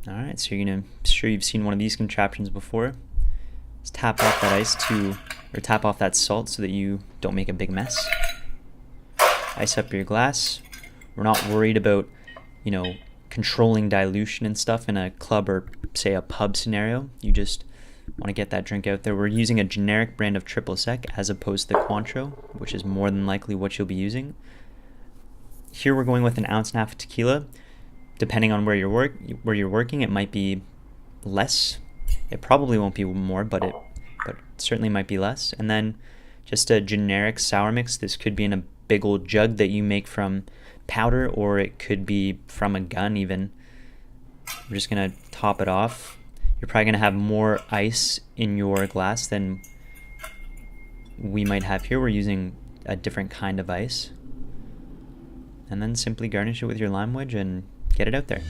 Alright, so I'm sure you've seen one of these contraptions before. Let's tap off that ice or tap off that salt so that you don't make a big mess. Ice up your glass. We're not worried about, controlling dilution and stuff in a club or, say, a pub scenario. You just want to get that drink out there. We're using a generic brand of triple sec as opposed to the Cointreau, which is more than likely what you'll be using. Here we're going with 1.5 ounces of tequila. Depending on where you're working, it might be less. It probably won't be more, but it certainly might be less. And then just a generic sour mix. This could be in a big old jug that you make from powder, or it could be from a gun even. We're just gonna top it off. You're probably gonna have more ice in your glass than we might have here. We're using a different kind of ice. And then simply garnish it with your lime wedge and get it out there.